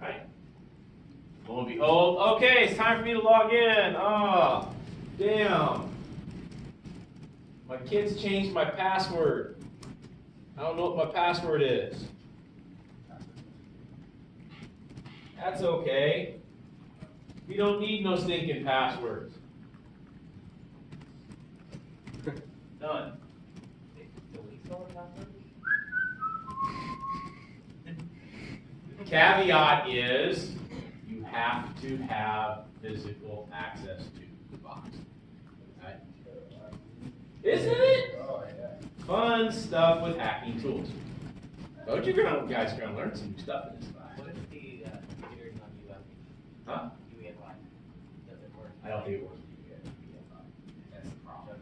Right? Lo and behold, okay, it's time for me to log in. Oh, damn. My kids changed my password. I don't know what my password is. That's okay. We don't need no stinking passwords. Done. Caveat is you have to have physical access to the box. Okay? Isn't it? Fun stuff with hacking tools. Don't you guys are going to learn some new stuff in this class. What if the computer is not UEFI? Huh? UEFI. Does it work? I don't think it works with UEFI. That's the problem.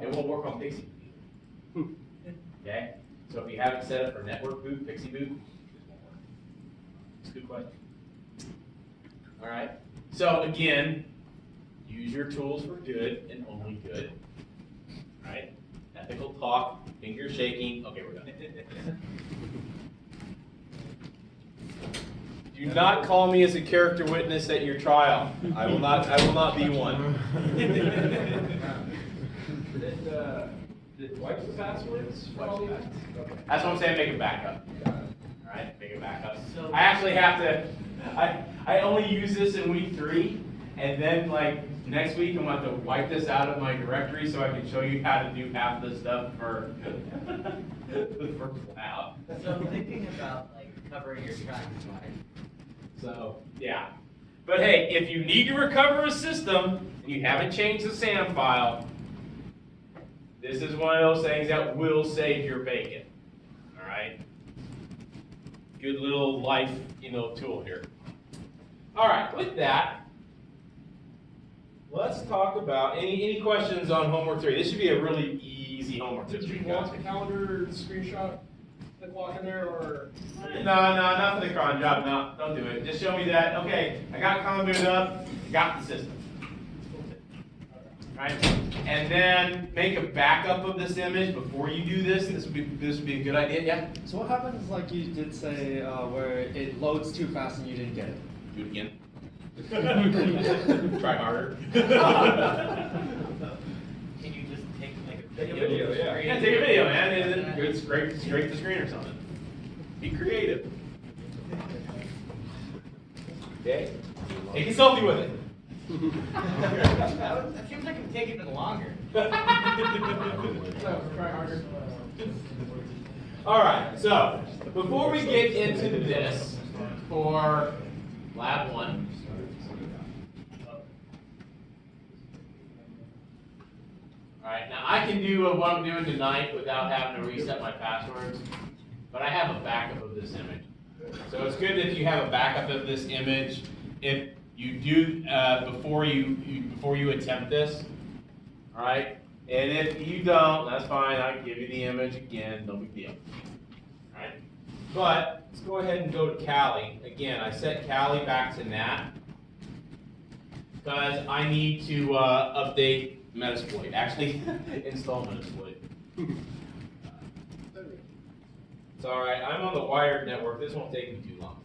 It won't work on Pixie Boot. Okay? So if you have it set up for network boot, Pixie boot, it won't work. It's a good question. All right. So again, use your tools for good and only good. Right? Ethical talk, finger shaking. Okay, we're done. Do not call me as a character witness at your trial. I will not be one. Did wipe the passwords for all these? Okay. That's what I'm saying, make a backup. Alright, make a backup. I actually have to, I only use this in week 3, and then like next week I'm going to have to wipe this out of my directory so I can show you how to do half the stuff for cloud. So I'm thinking about like covering your tracks, right? So, yeah. But hey, if you need to recover a system and you haven't changed the SAM file, this is one of those things that will save your bacon. All right? Good little life, tool here. All right, with that, let's talk about any questions on homework 3. This should be a really easy homework. Did you want the calendar screenshot the clock in there, or? No, not for the cron job. No, don't do it. Just show me that. Okay, I got calendar up. Got the system. Right? And then make a backup of this image before you do this. This would be a good idea. Yeah. So what happens, like you did say, where it loads too fast and you didn't get it? Do it again. Try harder. Can you just take like a Take a video? video, yeah. Yeah, take a video, man. Good, scrape the screen or something. Be creative. Okay. Take a selfie with it. That seems like it's taking even longer. No, try harder. All right, so before we get into this for lab 1, all right, now I can do what I'm doing tonight without having to reset my passwords, but I have a backup of this image. So it's good if you have a backup of this image. If you do before you attempt this, all right. And if you don't, that's fine. I can give you the image again. No big deal. All right. But let's go ahead and go to Kali again. I set Kali back to Nat because I need to update Metasploit. Actually, install Metasploit. It's all right. I'm on the wired network. This won't take me too long.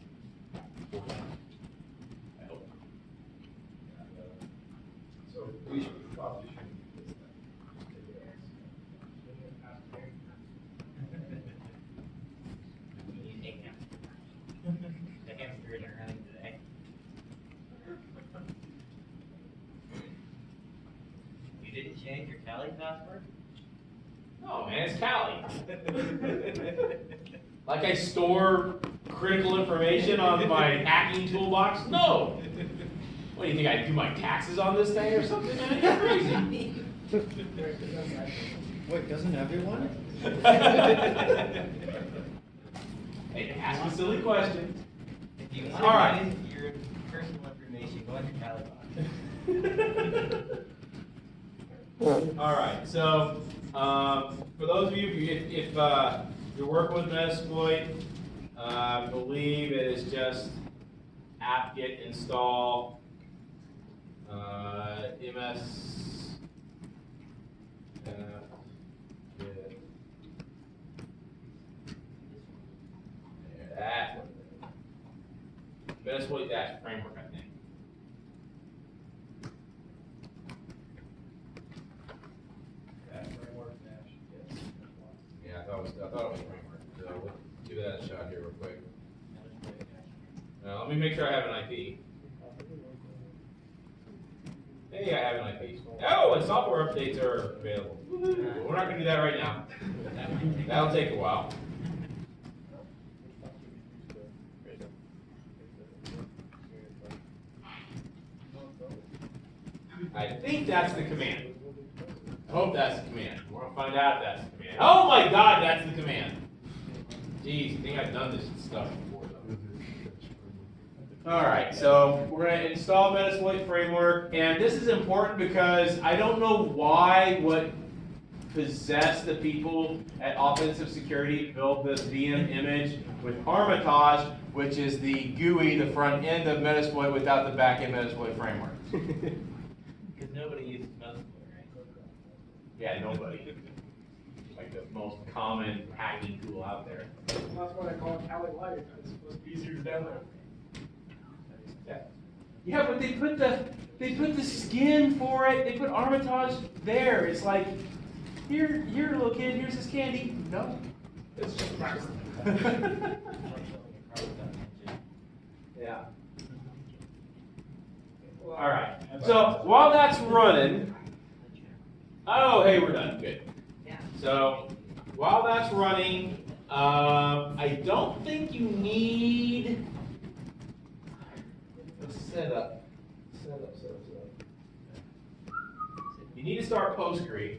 So we should probably The hamsters are running today. You didn't change your Cali password? No, man, it's Kali. Like I store critical information on my hacking toolbox? No. What do you think? I do my taxes on this thing or something? Man, you're crazy. Wait, doesn't everyone? Hey, ask a silly question. If you All right. want your personal information, go on your Cali box. All right. So, for those of you, if you're working with Metasploit, I believe it is just apt-get install ms Metasploit dash framework, I think. Yeah, I thought it was framework. So let's give that a shot here real quick. Now let me make sure I have an IP. Hey, I have an IP. Oh, and software updates are available. We're not gonna do that right now. That'll take a while. I think that's the command. I hope that's the command. We're gonna find out if that's the command. Oh my God, that's the command. Jeez, I think I've done this stuff before though. All right, so we're gonna install Metasploit framework, and this is important because I don't know what possessed the people at Offensive Security to build this VM image with Armitage, which is the GUI, the front end of Metasploit without the back end Metasploit framework. Because nobody uses Metasploit, right? Yeah, nobody. Like the most common hacking tool out there. That's why I call it Cali Light. It's supposed to be easier to download. Yeah, but they put the skin for it. They put Armitage there. It's like, here, little kid. Here's this candy. No, it's just practice. Yeah. All right. So while that's running, oh hey, we're done. Good. Yeah. So while that's running, I don't think you need. Set up. You need to start Postgre.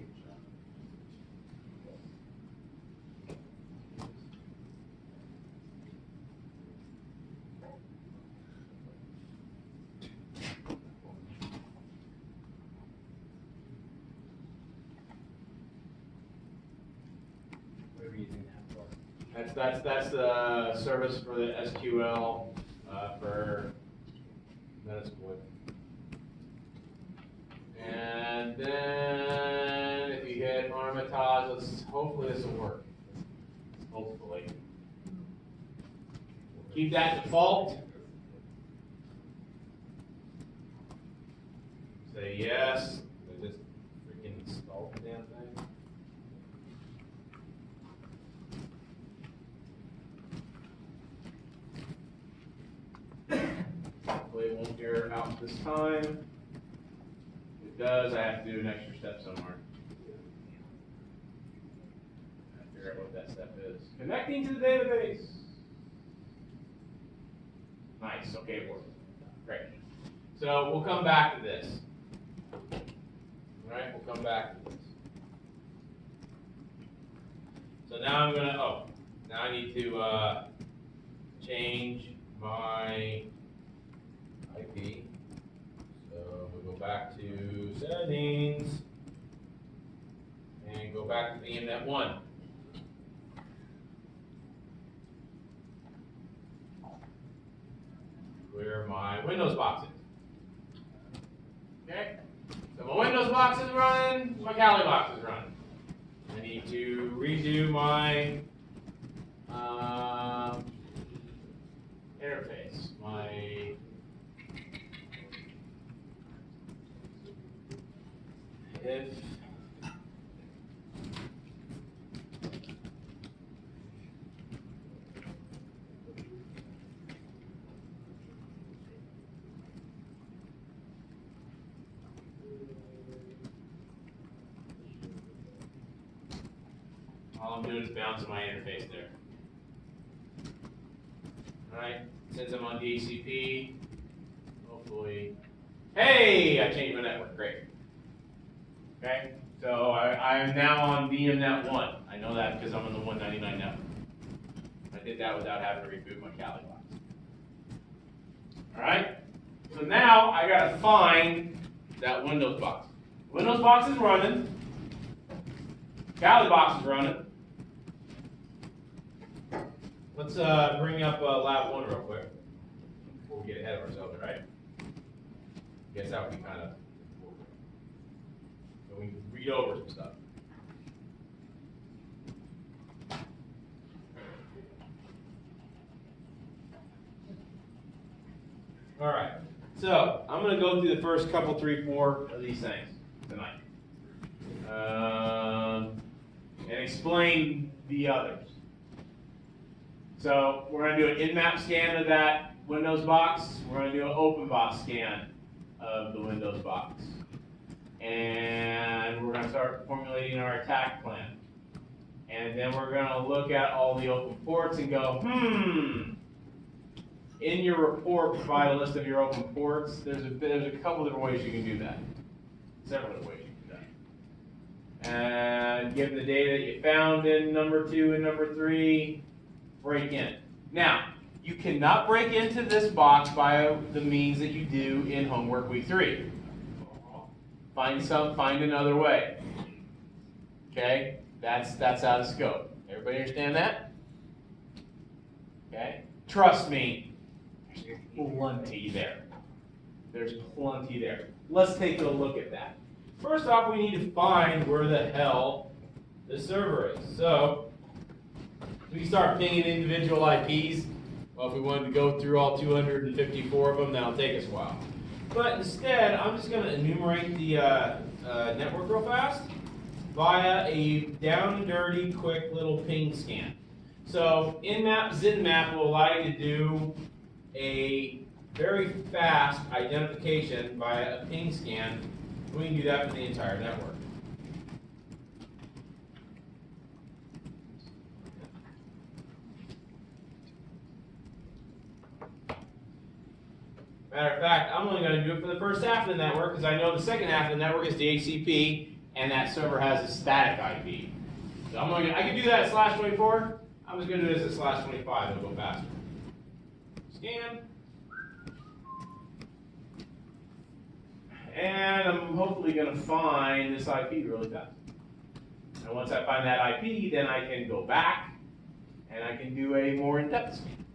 What are we using that for? That's the service for the SQL for Metasploit. And then if you hit Armitage, hopefully this will work. Hopefully. Keep that default. Say yes. I just freaking installed the damn thing. Hopefully it won't error out this time. If it does, I have to do an extra step somewhere. I figure out what that step is. Connecting to the database. Nice, okay, it worked. Great. So we'll come back to this. All right, we'll come back to this. So now I'm gonna, now I need to change my IP. So we'll go back to settings and go back to the VMnet 1. Where my Windows box is. Okay? So my Windows box is running, my Kali box is running. I need to redo my interface, my if all I'm doing is bouncing my interface there. Alright, since I'm on DHCP, hopefully, hey, I changed my network, great. Okay, so I am now on VMnet 1. I know that because I'm on the 199 network. I did that without having to reboot my Kali box. Alright, so now I gotta find that Windows box. Windows box is running. Kali box is running. Let's bring up lab 1 real quick before we get ahead of ourselves, right? Guess that would be kind of, so we can read over some stuff. All right. So I'm going to go through the first couple, 3, 4 of these things tonight, and explain the others. So we're going to do an in-map scan of that Windows box. We're going to do an open box scan of the Windows box. And we're going to start formulating our attack plan. And then we're going to look at all the open ports and go, in your report, provide a list of your open ports. There's a couple different ways you can do that. Several different ways you can do that. And give the data that you found in number 2 and number 3. Break in. Now, you cannot break into this box by the means that you do in homework week 3. Find another way. Okay? That's out of scope. Everybody understand that? Okay? Trust me, there's plenty there. There's plenty there. Let's take a look at that. First off, we need to find where the hell the server is. So, we start pinging individual IPs. Well, if we wanted to go through all 254 of them, that'll take us a while. But instead, I'm just going to enumerate the network real fast via a down and dirty, quick little ping scan. So, InMap, ZinMap will allow you to do a very fast identification via a ping scan. We can do that for the entire network. Matter of fact, I'm only going to do it for the first half of the network because I know the second half of the network is the HCP and that server has a static IP. So I can do that at /24. I'm just going to do this at /25. It'll go faster. Scan. And I'm hopefully going to find this IP really fast. And once I find that IP, then I can go back and I can do a more in-depth scan.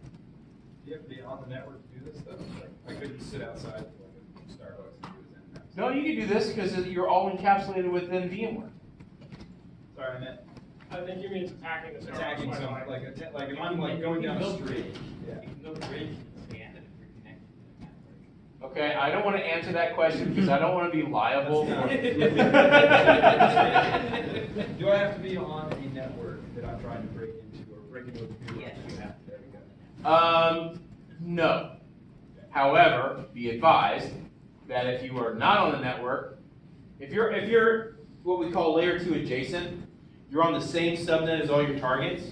Do you have to be on the network to do this stuff? Like, I couldn't sit outside like a Starbucks and do this. No, you can do this because you're all encapsulated within VMware. Sorry, I meant I think you mean attacking the server. attacking some, like if I'm like going down the street. Yeah. You can go bridge and scan it if you're connected to the network. Okay, I don't want to answer that question because I don't want to be liable. Do I have to be on a network that I'm trying to break into or break into a computer? Yes, you have to. There we go. No. However, be advised that if you are not on the network, if you're what we call layer 2 adjacent, you're on the same subnet as all your targets,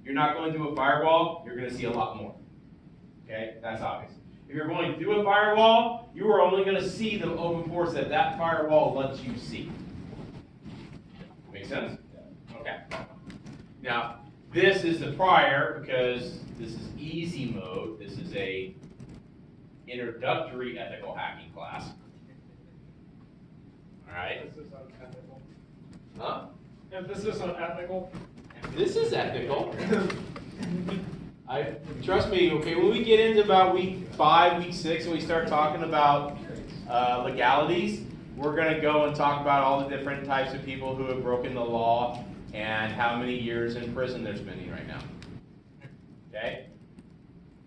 you're not going through a firewall, you're going to see a lot more. Okay, that's obvious. If you're going through a firewall, you are only going to see the open ports that that firewall lets you see. Make sense? Okay. Now, this is the prior because this is easy mode. This is a introductory ethical hacking class. All right. Emphasis on ethical. Huh? Emphasis on ethical. This is ethical. Trust me. Okay, when we get into about week 5, week 6, and we start talking about legalities, we're going to go and talk about all the different types of people who have broken the law and how many years in prison they're spending right now. Okay?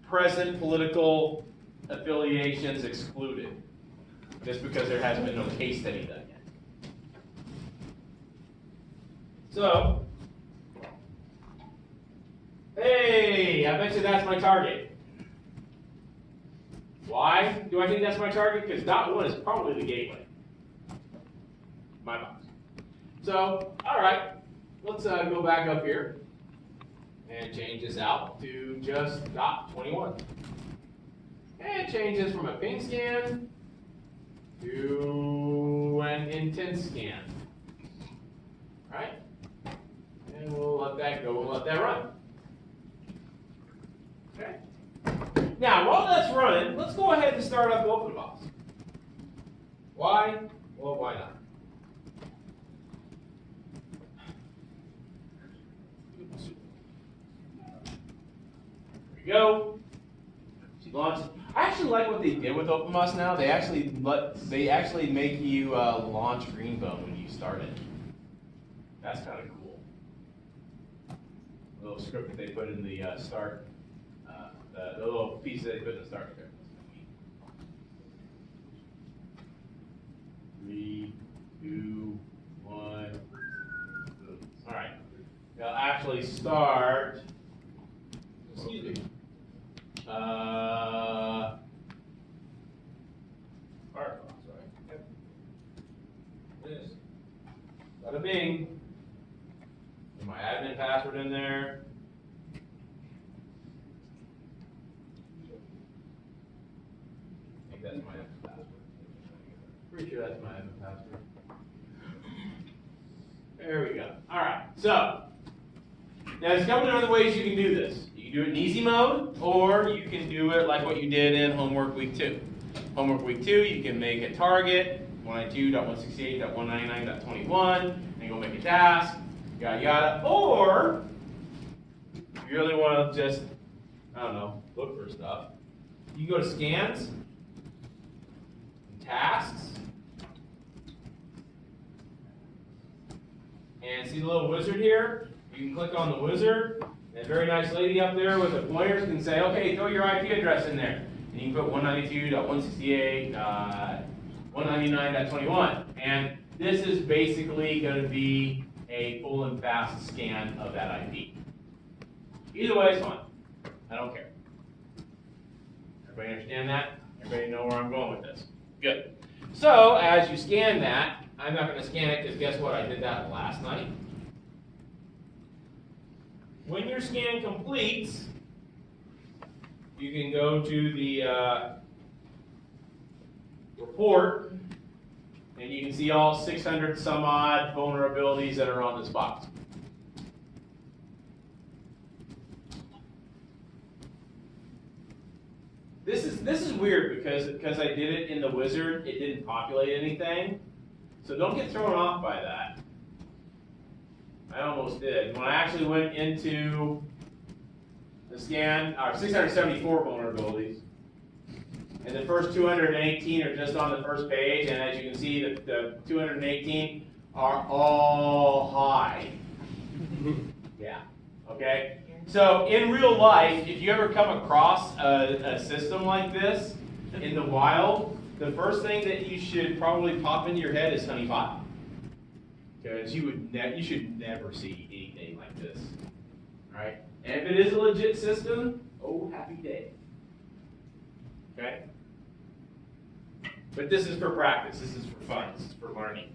Present political affiliations excluded, just because there has been no case study done yet. So, hey, I bet you that's my target. Why do I think that's my target? Because .1 is probably the gateway. My box. So, all right. Let's go back up here and change this out to just .21. And change this from a ping scan to an intense scan. Right? And we'll let that go, we'll let that run. Okay? Now, while that's running, let's go ahead and start up OpenBox. Why? Well, why not? There we go. She launched. I actually like what they did with OpenBox now. They actually make you launch Greenbone when you start it. That's kind of cool. A little script that they put in the start, the little piece that they put in the start script. 3, 2, 1. All right. They'll actually start. Excuse me. Firefox, right? Yep. This. Bada bing. Put my admin password in there. I think that's my admin password. Pretty sure that's my admin password. There we go. All right. So now there's a couple of other ways you can do this. You can do it in easy mode, or you can do it like what you did in homework week 2. Homework week 2, you can make a target, 192.168.199.21, and go make a task, yada yada. Or if you really want to just, I don't know, look for stuff, you go to scans, tasks, and see the little wizard here? You can click on the wizard, and a very nice lady up there with the pointers can say, okay, throw your IP address in there. And you can put 192.168.199.21. And this is basically going to be a full and fast scan of that IP. Either way is fine. I don't care. Everybody understand that? Everybody know where I'm going with this? Good. So as you scan that, I'm not going to scan it because guess what? I did that last night. When your scan completes, you can go to the report, and you can see all 600 some odd vulnerabilities that are on this box. This is weird because I did it in the wizard, it didn't populate anything. So don't get thrown off by that. I almost did. When I actually went into the scan, 674 vulnerabilities. And the first 218 are just on the first page, and as you can see, the 218 are all high. Yeah, okay? So in real life, if you ever come across a system like this in the wild, the first thing that you should probably pop into your head is honeypot. Because you should never see anything like this. Right? And if it is a legit system, oh, happy day. Okay? But this is for practice. This is for fun. This is for learning.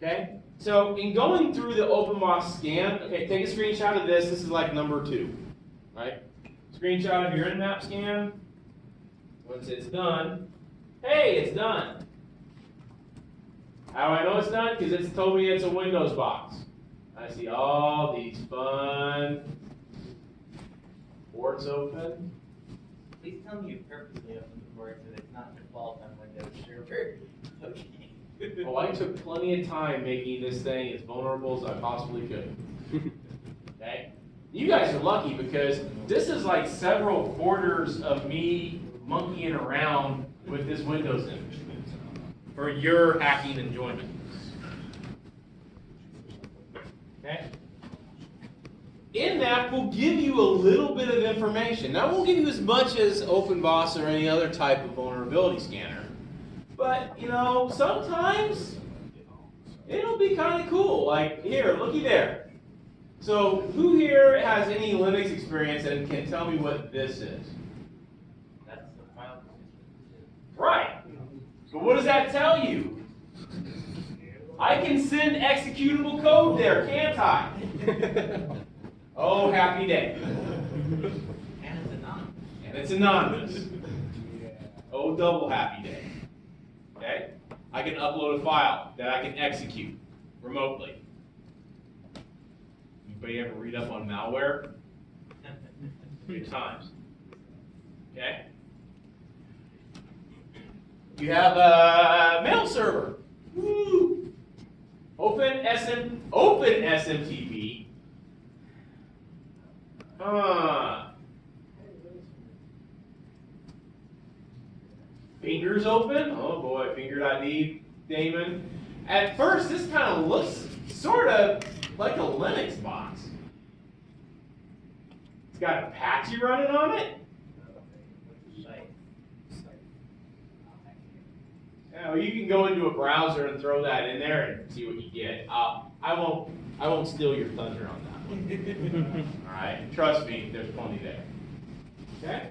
Okay? So in going through the OpenBOS scan, okay, take a screenshot of this. This is like number 2. Right? Screenshot of your Nmap scan. Once it's done, hey, it's done. How do I know it's done? Because it's told me it's a Windows box. I see all these fun ports open. Please tell me you purposely opened the port so that it's not default on Windows server. Okay. Oh, I took plenty of time making this thing as vulnerable as I possibly could. Okay? You guys are lucky because this is like several quarters of me monkeying around with this Windows image for your hacking enjoyment. Okay? Nmap will give you a little bit of information. Now, it won't give you as much as OpenBOS or any other type of vulnerability scanner. But, you know, sometimes it'll be kind of cool. Like, here, looky there. So, who here has any Linux experience and can tell me what this is? That's the file system. Right. So what does that tell you? I can send executable code there, can't I? Oh, happy day. And it's anonymous. And it's anonymous. Oh, double happy day. Okay? I can upload a file that I can execute remotely. Anybody ever read up on malware? Good times. Okay? You have a mail server. Woo! Open SMTP. Fingers open. Oh boy, fingered ID, Damon. At first, this kind of looks sort of like a Linux box. It's got Apache running on it. Now you can go into a browser and throw that in there and see what you get. I won't steal your thunder on that one. All right, trust me, there's plenty there. Okay.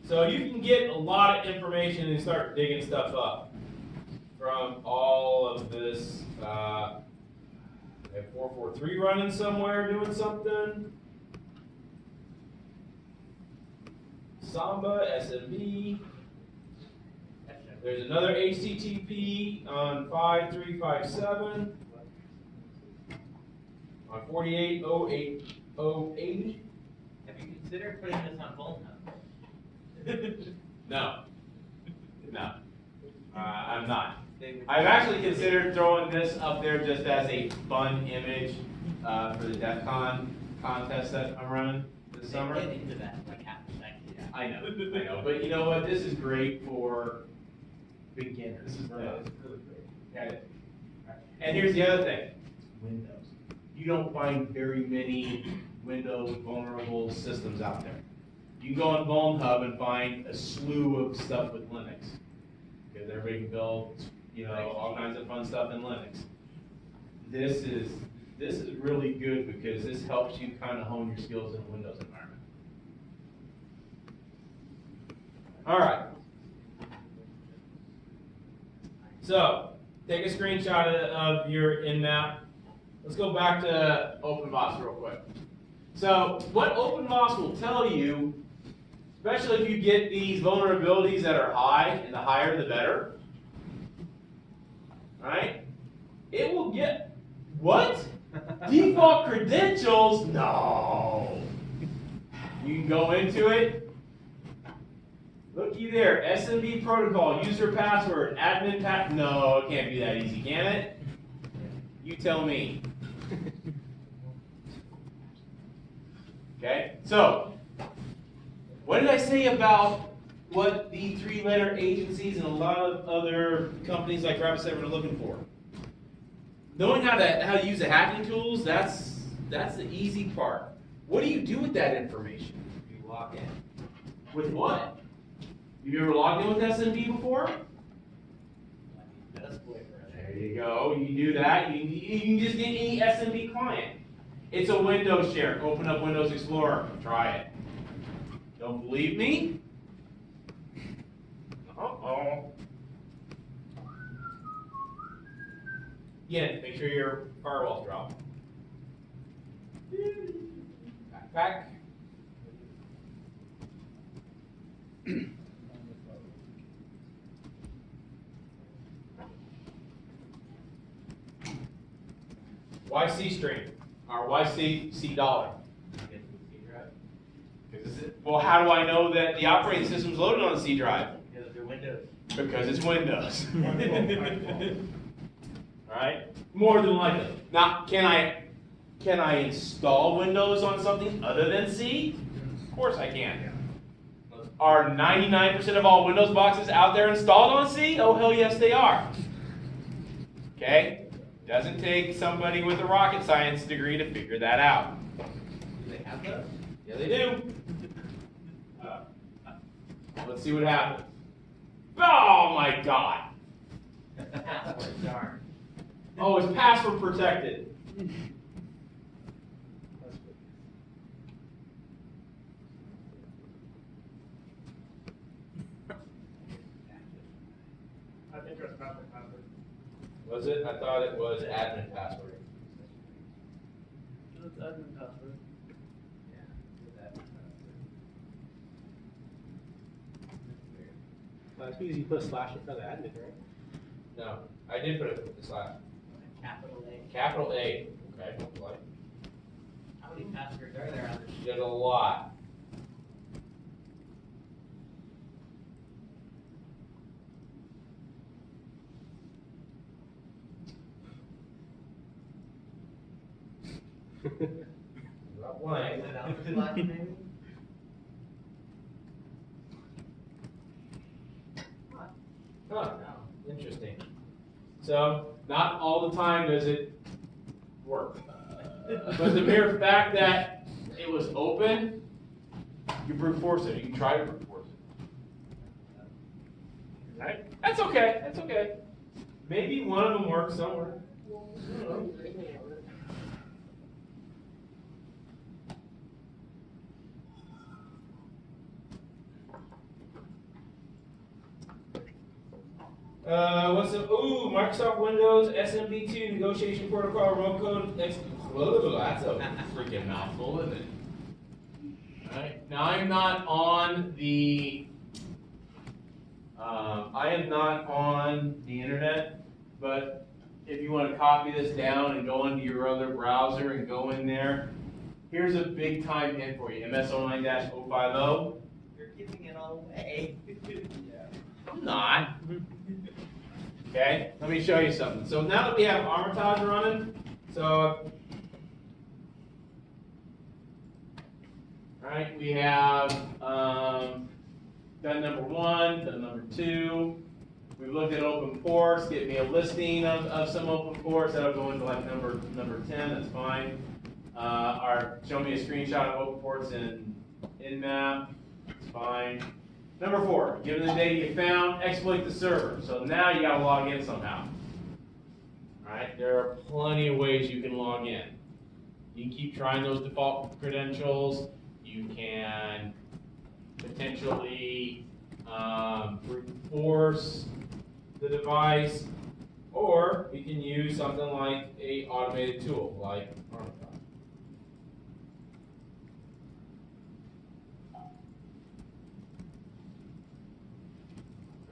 So you can get a lot of information and start digging stuff up from all of this. I have 443 running somewhere doing something. Samba, SMB. There's another HTTP on 5357 on 48.08.080. Have you considered putting this on Vuln Hub? No. No. I'm not. They would- I've actually considered throwing this up there just as a fun image for the DEF CON contest that I'm running this they summer. get into that like half a second. I know. But you know what? This is great for beginners. This is really great. Yeah. And here's the other thing. Windows. You don't find very many Windows vulnerable systems out there. You can go on Vuln Hub and find a slew of stuff with Linux. Because everybody can build, all kinds of fun stuff in Linux. This is really good because this helps you kind of hone your skills in a Windows environment. All right. So, take a screenshot of your InMap. Let's go back to OpenBoss real quick. So, what OpenBoss will tell you, especially if you get these vulnerabilities that are high, and the higher the better, right? It will get, what? Default credentials? No. You can go into it. Looky there, SMB protocol, user password, admin no, it can't be that easy, can it? You tell me. Okay, so, what did I say about what the three-letter agencies and a lot of other companies like Rapid7 are looking for? Knowing how to use the hacking tools, that's the easy part. What do you do with that information? You log in. With what? Have you ever logged in with SMB before? There you go. You do that. You can just get any SMB client. It's a Windows share. Open up Windows Explorer. Try it. Don't believe me? Uh-oh. Again, make sure your firewall's dropped. Back. Why C string? Or why C dollar? Well, how do I know that the operating system's loaded on the C drive? Because they're Windows. Because it's Windows. Alright? More than likely. Now, can I install Windows on something other than C? Of course I can. Are 99% of all Windows boxes out there installed on C? Oh, hell yes, they are. Okay? Doesn't take somebody with a rocket science degree to figure that out. Do they have those? Yeah, they do. Let's see what happens. Oh my God! Password, darn. Oh, it's password protected. I think that's password. Was it? I thought it was admin password. That's admin password. That's because you put a slash in front of the admin, right? No, I did put it with the slash. Capital A. Capital A. Okay, what? How many passwords are there on this? There's a lot. Not blank. Is it out for slash maybe? Huh, interesting. So, not all the time does it work. But the mere fact that it was open, you brute force it. You can try to brute force it. Right? That's okay. That's okay. Maybe one of them works somewhere. I don't know. What's up? Ooh, Microsoft Windows SMB2 negotiation protocol remote code. Whoa, that's a freaking mouthful, isn't it? All right. Now I'm not on the. I am not on the internet, but if you want to copy this down and go into your other browser and go in there, here's a big time hint for you: MS09-050. You're giving it all away. I'm not. Okay, let me show you something. So now that we have Armitage running, so right, we have done number 1, done number 2. We've looked at open ports. Get me a listing of some open ports. That'll go into like number 10. That's fine. Or show me a screenshot of open ports in Nmap. That's fine. Number 4, given the data you found, exploit the server. So now you gotta log in somehow. Alright, there are plenty of ways you can log in. You can keep trying those default credentials. You can potentially brute force the device, or you can use something like a automated tool like Armitage.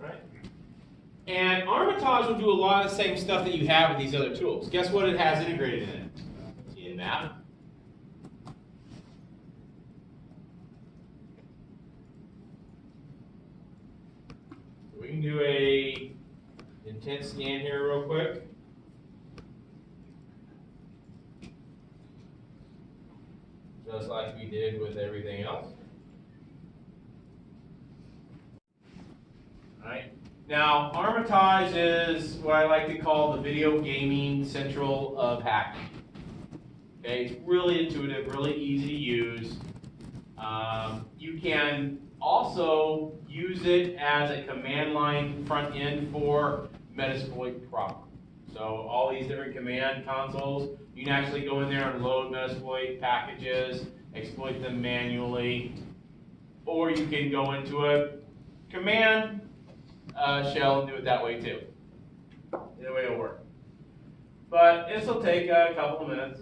Right? And Armitage will do a lot of the same stuff that you have with these other tools. Guess what it has integrated in it? Nmap. We can do a intent scan here real quick. Just like we did with everything else. Alright. Now, Armitage is what I like to call the video gaming central of hacking. Okay, it's really intuitive, really easy to use. You can also use it as a command line front end for Metasploit proper. So all these different command consoles, you can actually go in there and load Metasploit packages, exploit them manually, or you can go into a command shell and do it that way too. Either way it'll work. But this will take a couple of minutes,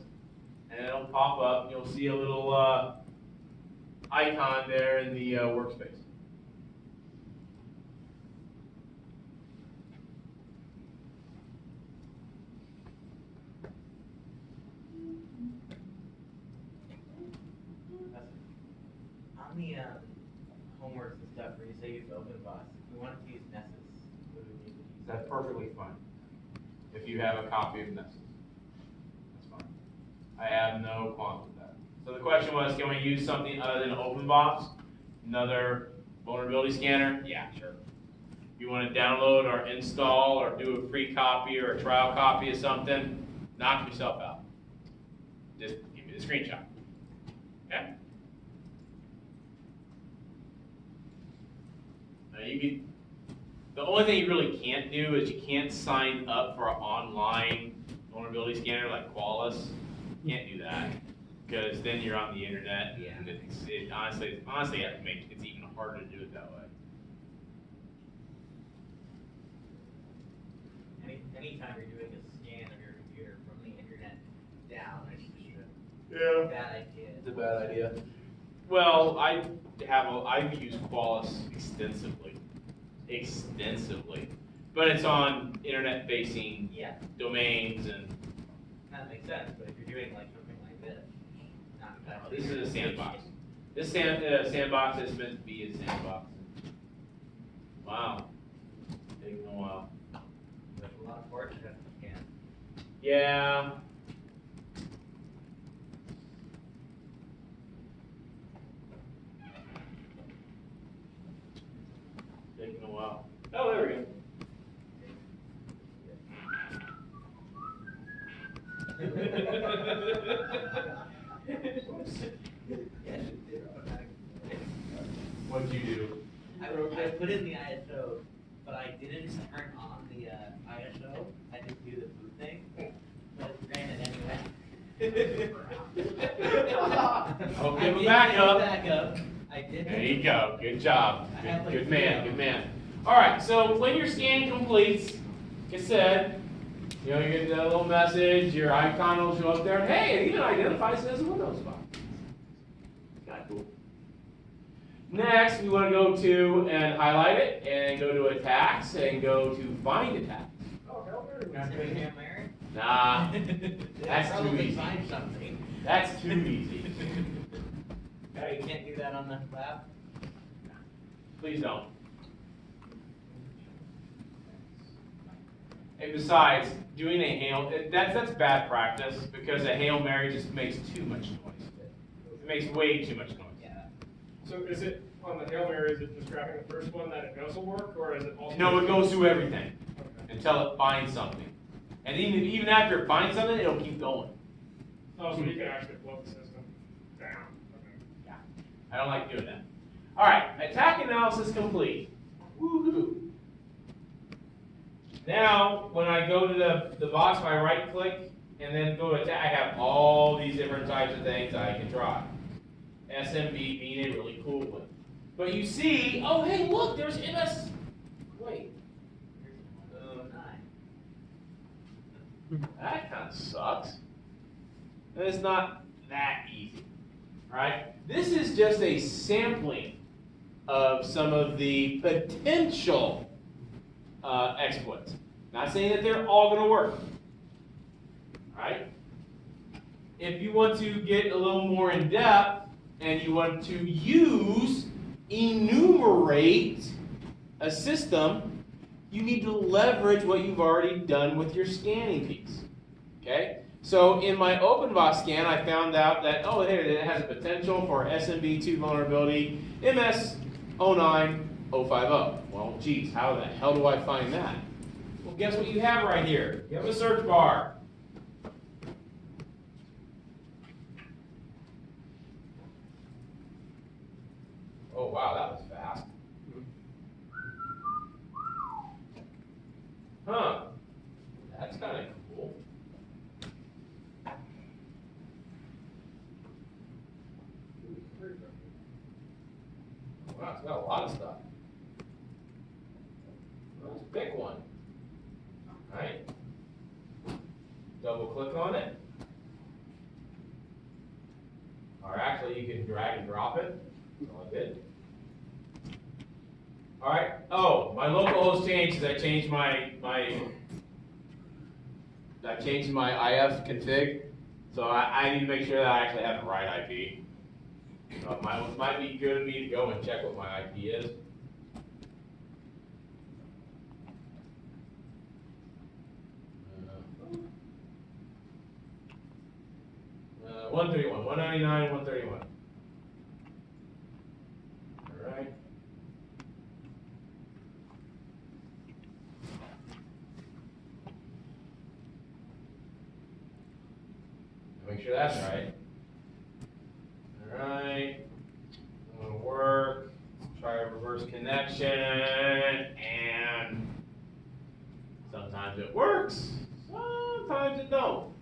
and it'll pop up, and you'll see a little icon there in the workspace. On the homeworks and stuff, where you say use OpenBoss, if we wanted to use Nessus, what do we need to use? That's perfectly fine. If you have a copy of Nessus, that's fine. I have no qualms with that. So the question was, can we use something other than OpenBox? Another vulnerability scanner? Yeah, sure. You want to download or install or do a free copy or a trial copy of something, knock yourself out. Just give me the screenshot. Okay? Now you can, the only thing you really can't do is you can't sign up for an online vulnerability scanner like Qualys. You can't do that because then you're on the internet, and honestly, it's even harder to do it that way. Anytime you're doing a scan of your computer from the internet down, it's just Yeah. a bad idea. It's a bad idea. Well, I've used Qualys extensively, but it's on internet-facing Yeah, domains, and that makes sense, but if you're doing like something like this, not bad. this is a sandbox. This sandbox is meant to be a sandbox. Wow, taking a while. There's a lot of ports that you can. Yeah. Taking a while. Oh, there we go. What'd you do? I put in the ISO but I didn't turn on the ISO. I didn't do the boot thing, but it ran it anyway. Oh, I give him did backup. get backup. I did. There you go. Good job. I have Good, like good man. three of Good them. man. All right. So when your scan completes, like I said, you know, you get the little message. Your icon will show up there. And, hey, it even identifies it as a Windows file. Kind of cool. Next, we want to go to and highlight it, and go to attacks, and go to find attacks. Oh, hell, there we go. Not doing Hail Mary? Nah, That's too probably easy. find something. that's too easy. Oh, you can't do that on the lab? Please don't. And besides, doing a Hail, that's bad practice, because a Hail Mary just makes too much noise. It makes way too much noise. Yeah. So is it, on the Hail Mary, is it just grabbing the first one that it knows will work, or is it also? No, it goes through everything Okay. until it finds something. And even after it finds something, it'll keep going. Oh, so you can actually blow the system down. Okay. Yeah, I don't like doing that. All right, attack analysis complete. Woohoo! Now, when I go to the box, if I right click and then go to attack, I have all these different types of things I can try. SMB being a really cool one. But you see, oh hey, look, there's MS. Wait, that kind of sucks. It's not that easy, right? This is just a sampling of some of the potential exploits. Not saying that they're all going to work, right? If you want to get a little more in depth and you want to enumerate a system, you need to leverage what you've already done with your scanning piece. Okay? So in my OpenVOS scan, I found out that, oh, there it has a potential for SMB2 vulnerability MS09050. Well, geez, how the hell do I find that? Well, guess what you have right here? You have a search bar. Oh, wow, that was fast. Huh. That's kind of cool. Wow, it's got a lot of stuff. Let's pick one. All right. Double click on it. Or actually, you can drag and drop it. All good. All right. Oh, my local host changed because I changed my IF config. So I need to make sure that I actually have the right IP. So it might be good of me to go and check what my IP is. 131, 199, 131. All right. Make sure that's right. All right. Gonna work. Try a reverse connection, and sometimes it works. Sometimes it don't.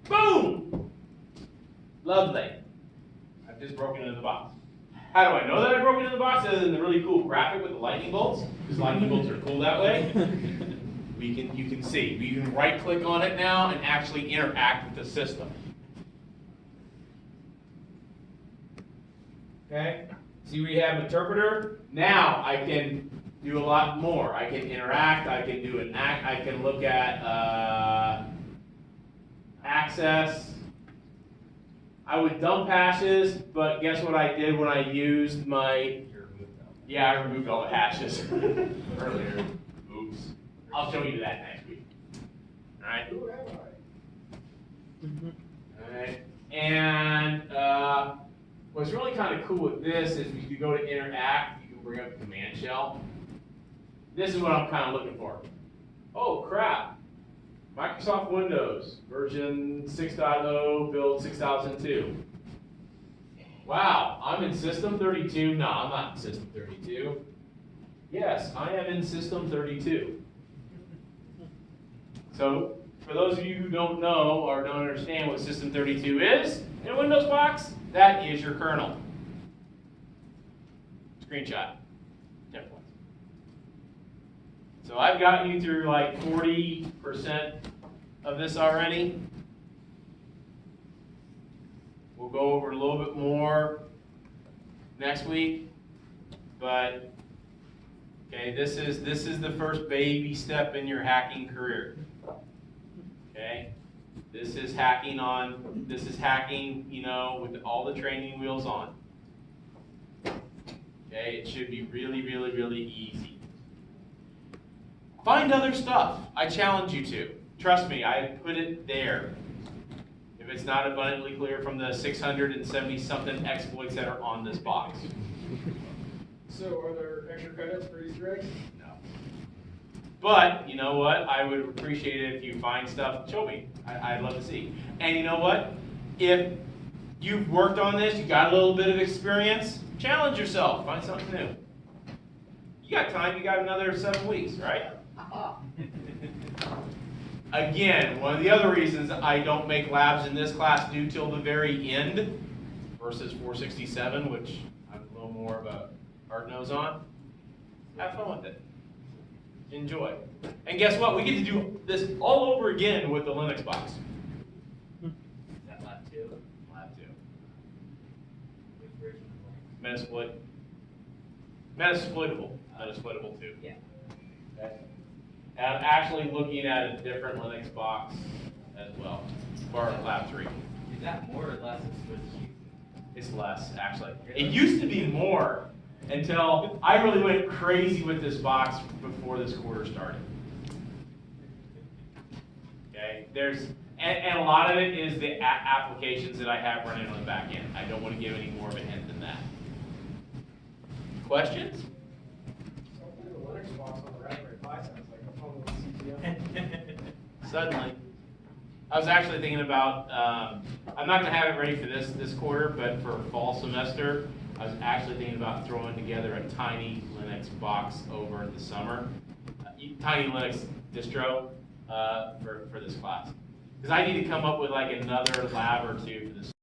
Boom! Lovely. I've just broken into the box. How do I know that I broke into the box? Other than the really cool graphic with the lightning bolts, because lightning bolts are cool that way. You can see. You can right click on it now and actually interact with the system. Okay? See we have interpreter? Now I can do a lot more. I can interact, I can do an act, I can look at access. I would dump hashes, but guess what I did when I used my, I removed all the hashes earlier. Oops. I'll show you that next week. Alright? Who am I? Alright. And what's really kind of cool with this is if you go to interact, you can bring up the command shell. This is what I'm kind of looking for. Oh crap. Microsoft Windows, version 6.0, build 6002. Wow, I'm in System 32. No, I'm not in System 32. Yes, I am in System 32. So, for those of you who don't know or don't understand what System 32 is in a Windows box, that is your kernel. Screenshot. Templates. So I've gotten you through like 40% of this already. We'll go over a little bit more next week, but okay, this is the first baby step in your hacking career. Okay, this is hacking, you know, with all the training wheels on. Okay, it should be really, really, really easy. Find other stuff. I challenge you to. Trust me, I put it there. If it's not abundantly clear from the 670-something exploits that are on this box. So are there extra credits for Easter eggs? No. But, you know what? I would appreciate it if you find stuff, show me. I'd love to see. And you know what? If you've worked on this, you got a little bit of experience, challenge yourself. Find something new. You got time. You got another 7 weeks, right? Again, one of the other reasons I don't make labs in this class due till the very end versus 467, which I'm a little more of a hard nose on. Have fun with it. Enjoy. And guess what? We get to do this all over again with the Linux box. Is that lab 2? Lab 2. Which version? Metasploit. Metasploitable. Metasploitable 2. Yeah. Okay. And I'm actually looking at a different Linux box as well for lab 3. Is that more or less of Swiss cheese? It's less, actually. Really? It used to be more until I really went crazy with this box before this quarter started. Okay, and a lot of it is the applications that I have running on the back end. I don't want to give any more of a hint than that. Questions? Hopefully the Linux box on the Raspberry Pi sounds like a fun little CTO. Suddenly. I was actually thinking about, I'm not going to have it ready for this quarter, but for fall semester, I was actually thinking about throwing together a tiny Linux box over the summer, tiny Linux distro for this class. Because I need to come up with like another lab or two for this.